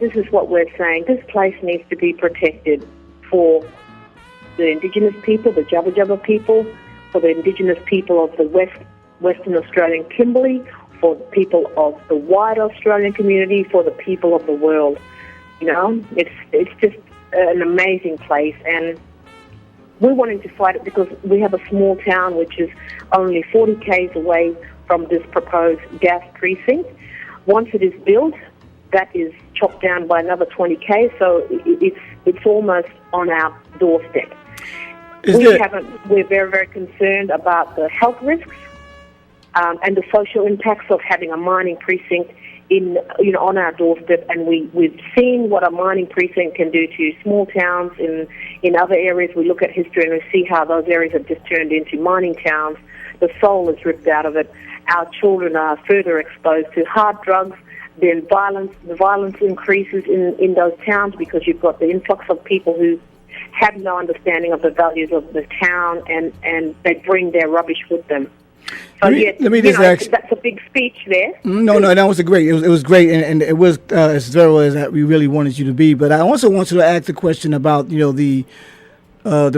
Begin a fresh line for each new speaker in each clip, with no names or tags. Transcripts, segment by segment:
this is what we're saying. This place needs to be protected for the Indigenous people, the Jabba Jabba people, for the Indigenous people of the Western Australian Kimberley, for the people of the wider Australian community, for the people of the world. You know, it's just an amazing place, and we're wanting to fight it because we have a small town which is only 40 k's away from this proposed gas precinct. Once it is built, that is chopped down by another 20 k's, so it's almost on our doorstep. We're very, very concerned about the health risks and the social impacts of having a mining precinct on our doorstep, and we've seen what a mining precinct can do to small towns in other areas. We look at history and we see how those areas have just turned into mining towns. The soul is ripped out of it. Our children are further exposed to hard drugs. Then the violence increases in those towns because you've got the influx of people who have no understanding of the values of the town, and they bring their rubbish with them. So
let me just ask.
That's a big speech there.
No, that was great. It was great, and it was as thorough as that we really wanted you to be. But I also want you to ask the question about the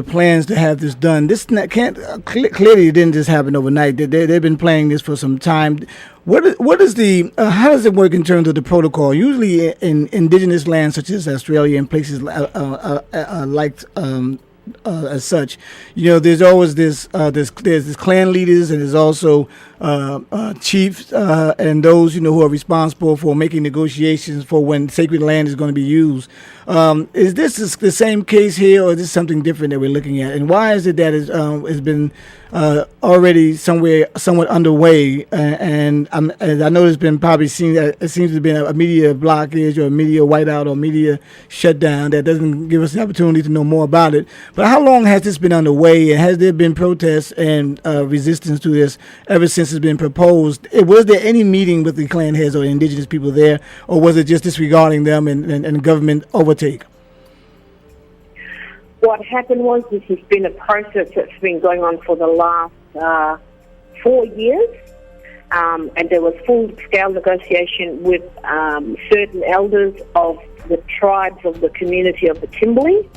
plans to have this done. This clearly it didn't just happen overnight. They've been planning this for some time. What is the how does it work in terms of the protocol? Usually in indigenous lands such as Australia and places like as such, there's always there's this clan leaders, and there's also chiefs and those who are responsible for making negotiations for when sacred land is going to be used. Is this the same case here, or is this something different that we're looking at? And why is it that it's been already somewhat underway? And I know there's been probably seen that it seems to have been a media blockage or a media whiteout or media shutdown that doesn't give us the opportunity to know more about it. But how long has this been underway, and has there been protests and resistance to this ever since it's been proposed? Was there any meeting with the clan heads or indigenous people there, or was it just disregarding them and government overtake?
What happened was this has been a process that's been going on for the last 4 years, and there was full-scale negotiation with certain elders of the tribes of the community of the Kimberley.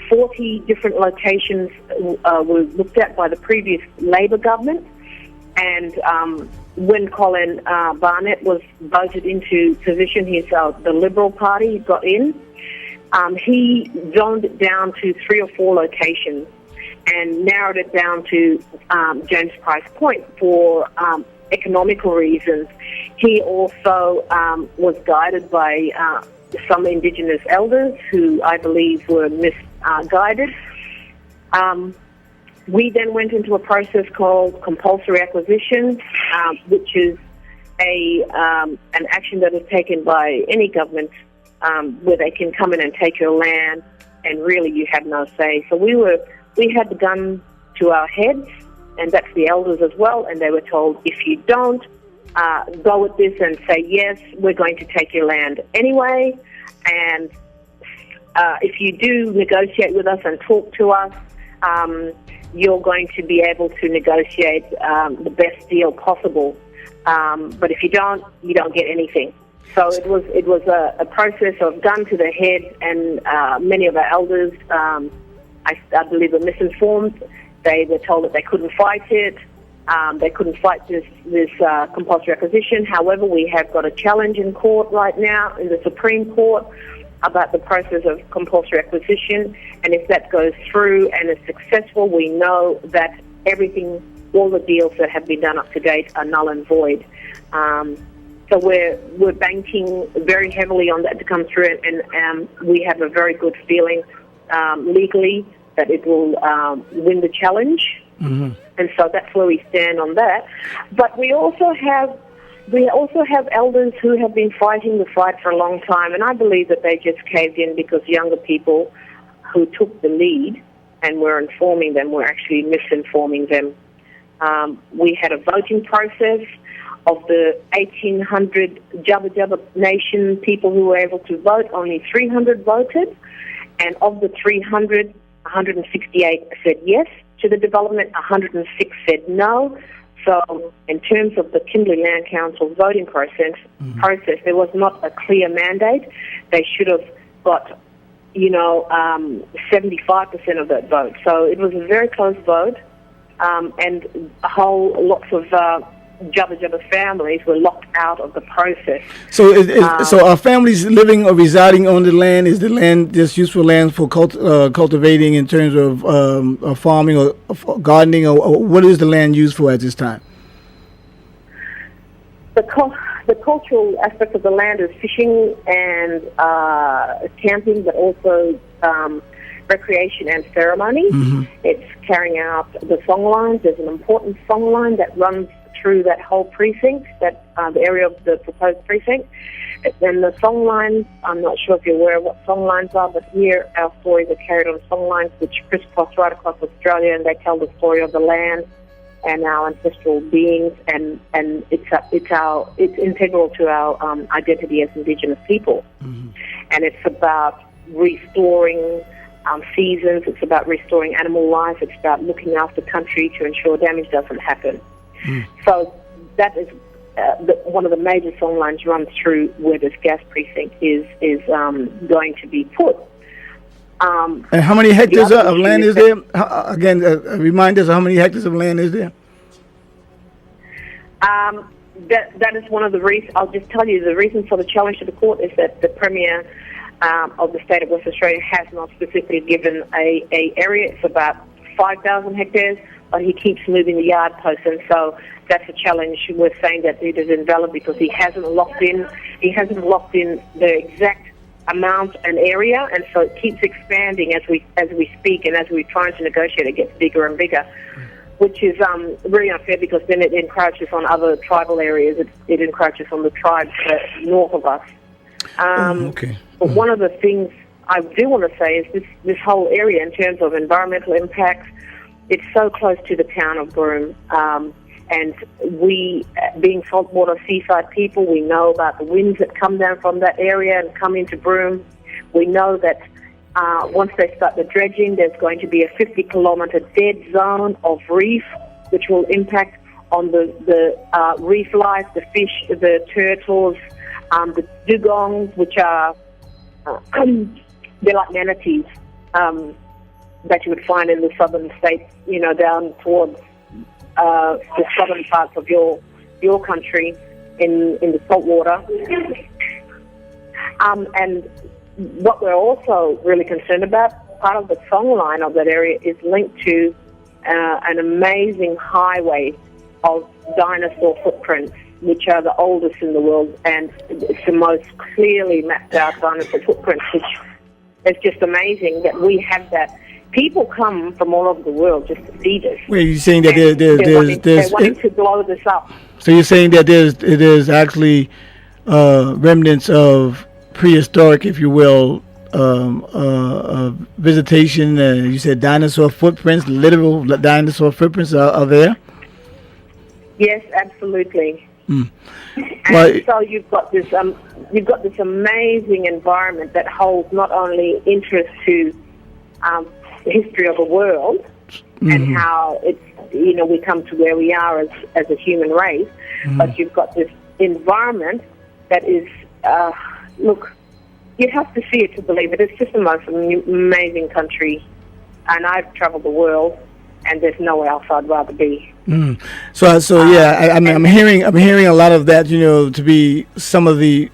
40 different locations were looked at by the previous Labor government, and when Colin Barnett was voted into position, the Liberal Party got in. He zoned it down to 3 or 4 locations and narrowed it down to James Price Point for economical reasons. He also was guided by some Indigenous elders who I believe were misguided. We then went into a process called compulsory acquisition, which is an action that is taken by any government where they can come in and take your land, and really you have no say. So we had the gun to our heads, and that's the elders as well, and they were told, if you don't go with this and say, yes, we're going to take your land anyway, and if you do negotiate with us and talk to us, you're going to be able to negotiate the best deal possible. But if you don't get anything. So it was a process of gun to the head, and many of our elders, I believe, were misinformed. They were told that they couldn't fight it. They couldn't fight this compulsory acquisition. However, we have got a challenge in court right now, in the Supreme Court, about the process of compulsory acquisition. And if that goes through and is successful, we know that all the deals that have been done up to date are null and void. So we're banking very heavily on that to come through, and we have a very good feeling legally that it will win the challenge. Mm-hmm. And so that's where we stand on that. But we also have elders who have been fighting the fight for a long time, and I believe that they just caved in because younger people who took the lead and were informing them were actually misinforming them. We had a voting process. Of the 1,800 Jabba Jabba Nation people who were able to vote, only 300 voted. And of the 300, 168 said yes to the development, 106 said no. So in terms of the Kimberley Land Council voting process, there was not a clear mandate. They should have got, 75% of that vote. So it was a very close vote, and lots of Jabba families were locked out of the process.
So, so are families living or residing on the land? Is the land just useful land for cultivating in terms of farming or gardening, or what is the land used for at this time?
The cultural aspect of the land is fishing and camping, but also recreation and ceremony. It's carrying out the song lines. There's an important song line that runs through that whole precinct, the area of the proposed precinct. And the song lines, I'm not sure if you're aware of what song lines are, but here our stories are carried on song lines which crisscross right across Australia, and they tell the story of the land and our ancestral beings, and it's integral to our identity as Indigenous people. And it's about restoring seasons, it's about restoring animal life, it's about looking after country to ensure damage doesn't happen. So that is one of the major song lines runs through where this gas precinct is going to be put.
And how many hectares of land is there? Again, remind us how many hectares of land is there?
That is one of the reasons. I'll just tell you, the reason for the challenge to the court is that the Premier of the state of West Australia has not specifically given a area. It's about 5,000 hectares, but he keeps moving the yard posts, and so that's a challenge. We're saying that it is invalid because he hasn't locked in the exact amount and area, and so it keeps expanding as we speak, and as we're trying to negotiate, it gets bigger and bigger, which is really unfair because then it encroaches on other tribal areas. It encroaches on the tribes north of us. But one of the things I do want to say is this whole area, in terms of environmental impacts, it's so close to the town of Broome. And we, being saltwater seaside people, we know about the winds that come down from that area and come into Broome. We know that once they start the dredging, there's going to be a 50-kilometre dead zone of reef, which will impact on the reef life, the fish, the turtles, the dugongs, which are they're like manatees that you would find in the southern states, down towards the southern parts of your country in the salt water. And what we're also really concerned about, part of the song line of that area is linked to an amazing highway of dinosaur footprints, which are the oldest in the world, and it's the most clearly mapped out dinosaur footprints, which is just amazing that we have that. People come from all over the world just to see this.
Wait, you're saying that
they're wanting to blow this up.
So you're saying that there's actually remnants of prehistoric, if you will, visitation. You said dinosaur footprints, literal dinosaur footprints are there?
Yes, absolutely.
Mm.
And so you've got this amazing environment that holds not only interest to the history of the world and how it's we come to where we are as a human race, but you've got this environment that is look, you have to see it to believe it. It's just the most amazing country, and I've travelled the world, and there's nowhere else I'd rather be.
So yeah, I'm hearing a lot of that. To be some of the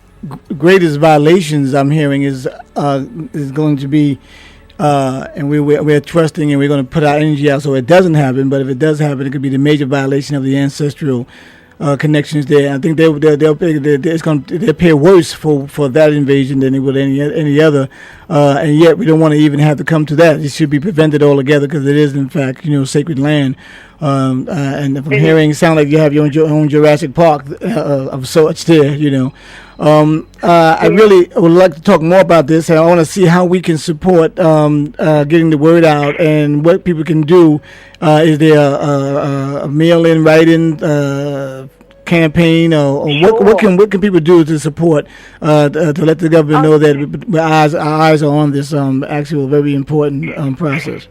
greatest violations I'm hearing is going to be, and we're trusting and we're going to put our energy out so it doesn't happen. But if it does happen, it could be the major violation of the ancestral connections there. I think they'll pay worse for that invasion than they would any other, and yet we don't want to even have to come to that. It should be prevented altogether because it is in fact sacred land. And from hearing, it sounds like you have your own Jurassic Park of sorts there. I really would like to talk more about this, and I want to see how we can support getting the word out and what people can do. Is there a mail-in, write-in campaign, or what can people do to support to let the government know that our eyes are on this actual very important process?